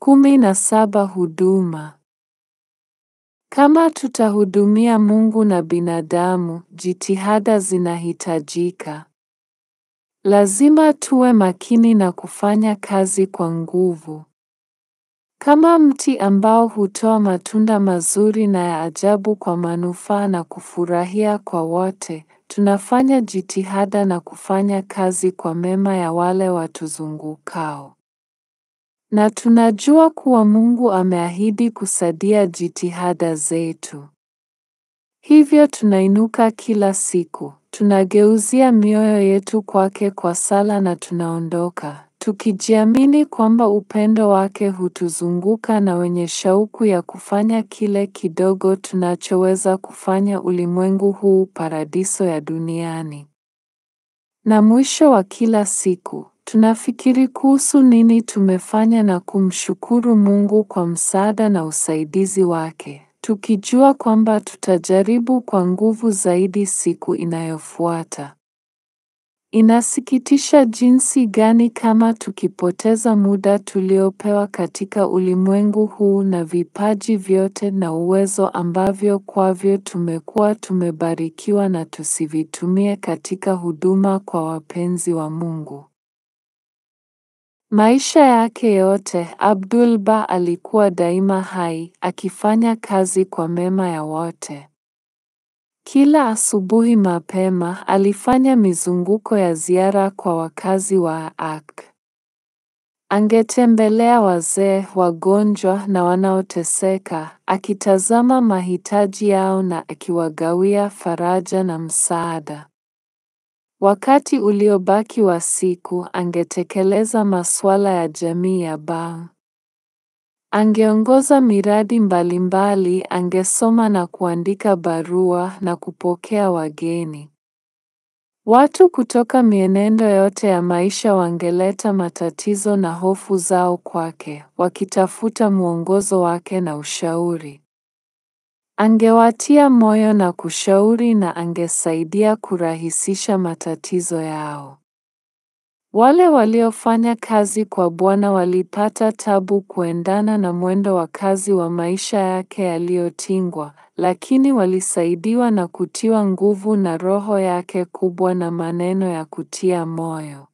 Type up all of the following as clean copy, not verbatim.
17. Huduma. Kama tutahudumia Mungu na binadamu, jitihada zinahitajika. Lazima tuwe makini na kufanya kazi kwa nguvu. Kama mti ambao hutoa matunda mazuri na ya ajabu kwa manufaa na kufurahia kwa wote, tunafanya jitihada na kufanya kazi kwa mema ya wale watuzungukao. Na tunajua kuwa Mungu ameahidi kusaidia jitihada zetu. Hivyo tunainuka kila siku, tunageuzia mioyo yetu kwake kwa sala na tunaondoka, tukijiamini kwamba upendo wake hutuzunguka na wenye shauku ya kufanya kile kidogo tunachoweza kufanya ulimwengu huu paradiso ya duniani. Na mwisho wa kila siku, tunafikiri kuhusu nini tumefanya na kumshukuru Mungu kwa msaada na usaidizi wake, tukijua kwamba tutajaribu kwa nguvu zaidi siku inayofuata. Inasikitisha jinsi gani kama tukipoteza muda tuliopewa katika ulimwengu huu na vipaji vyote na uwezo ambavyo kwavyo tumekuwa tumebarikiwa na tusivitumie katika huduma kwa wapenzi wa Mungu. Maisha yake yote, Abdul-Baha alikuwa daima hai, akifanya kazi kwa mema ya wote. Kila asubuhi mapema, alifanya mizunguko ya ziara kwa wakazi wa Ak. Angetembelea wazee, wagonjwa na wanaoteseka, akitazama mahitaji yao na akiwagawia faraja na msaada. Wakati uliobaki wa siku, angetekeleza masuala ya jamii ya Baha. Angeongoza miradi mbalimbali, angesoma na kuandika barua na kupokea wageni. Watu kutoka mienendo yote ya maisha wangeleta matatizo na hofu zao kwake, wakitafuta mwongozo wake na ushauri. Angewatia moyo na kushauri na angesaidia kurahisisha matatizo yao. Wale waliofanya kazi kwa Bwana walipata tabu kuendana na mwendo wa kazi wa maisha yake yaliyotingwa, lakini walisaidiwa na kutiwa nguvu na Roho yake kubwa na maneno ya kutia moyo.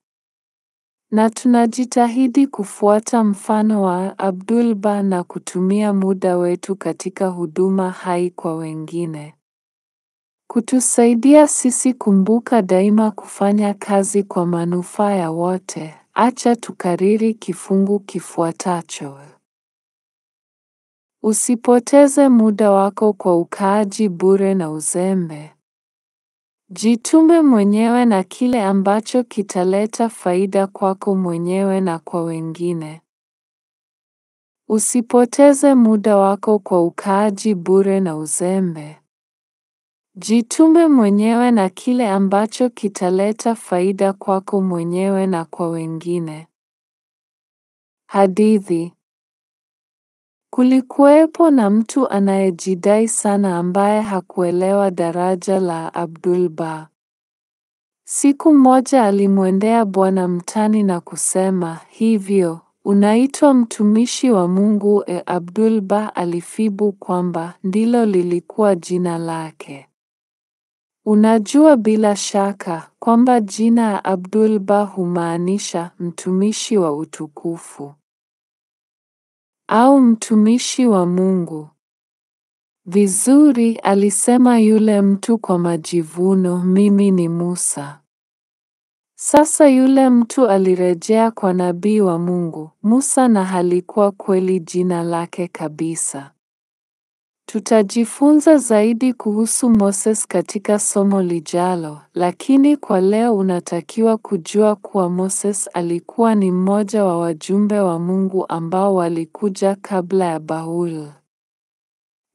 Na tunajitahidi kufuata mfano wa Abdul-Baha na kutumia muda wetu katika huduma hai kwa wengine. Kutusaidia sisi kumbuka daima kufanya kazi kwa manufaa ya wote, acha tukariri kifungu kifuatacho. Usipoteze muda wako kwa ukaaji bure na uzembe. Jitume mwenyewe na kile ambacho kitaleta faida kwako mwenyewe na kwa wengine. Usipoteze muda wako kwa ukaaji bure na uzembe. Jitume mwenyewe na kile ambacho kitaleta faida kwako mwenyewe na kwa wengine. Hadithi. Kulikuwepo na mtu anayejidai sana ambaye hakuelewa daraja la Abdul-Baha. Siku moja alimwendea Bwana mtani na kusema, hivyo, unaitwa mtumishi wa Mungu? Abdul-Baha alijibu kwamba ndilo lilikuwa jina lake. Unajua bila shaka kwamba jina Abdul-Baha humaanisha mtumishi wa utukufu au mtumishi wa Mungu. Vizuri, alisema yule mtu kwa majivuno, mimi ni Musa. Sasa yule mtu alirejea kwa nabii wa Mungu, Musa, na halikuwa kweli jina lake kabisa. Tutajifunza zaidi kuhusu Moses katika somo lijalo, lakini kwa leo unatakiwa kujua kuwa Moses alikuwa ni mmoja wa wajumbe wa Mungu ambao walikuja kabla ya Baul.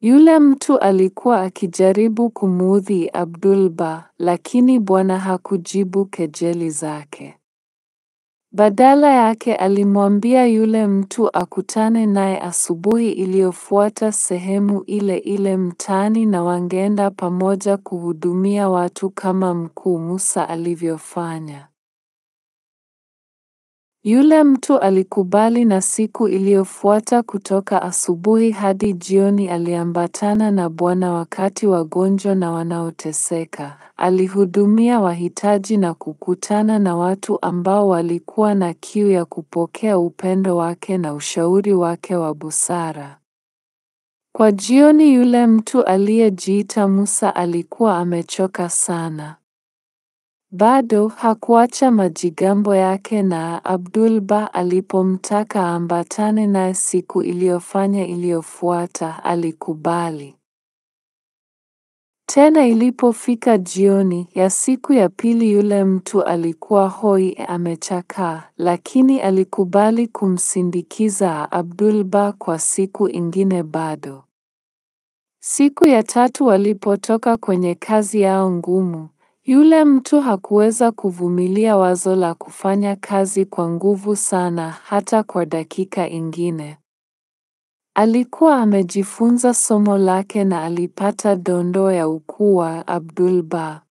Yule mtu alikuwa akijaribu kumuudhi Abdul-Baha, lakini Bwana hakujibu kejeli zake. Badala yake alimwambia yule mtu akutane naye asubuhi iliyofuata sehemu ile ile mtaani na wangeenda pamoja kuhudumia watu kama mkuu Musa alivyofanya. Yule mtu alikubali na siku iliyofuata kutoka asubuhi hadi jioni aliambatana na Bwana wakati wagonjwa na wanaoteseka. Alihudumia wahitaji na kukutana na watu ambao walikuwa na kiu ya kupokea upendo wake na ushauri wake wa busara. Kwa jioni yule mtu aliyejiita Musa alikuwa amechoka sana. Bado hakuacha majigambo yake na Abdullah alipomtaka aambatane naye siku iliyofuata alikubali. Tena ilipofika jioni ya siku ya pili yule mtu alikuwa hoi amechakaa, lakini alikubali kumsindikiza Abdullah kwa siku ingine bado. Siku ya tatu walipotoka kwenye kazi yao ngumu, yule mtu hakuweza kuvumilia wazo la kufanya kazi kwa nguvu sana hata kwa dakika ingine. Alikuwa amejifunza somo lake na alipata dondoo ya ukuu wa Abdullah.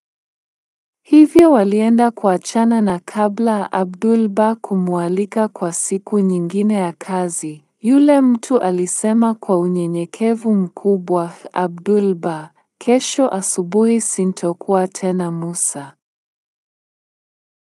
Hivyo walienda kuachana na kabla Abdullah kumwalika kwa siku nyingine ya kazi, yule mtu alisema kwa unyenyekevu mkubwa, Abdullah, kesho asubuhi sintokuwa tena Musa.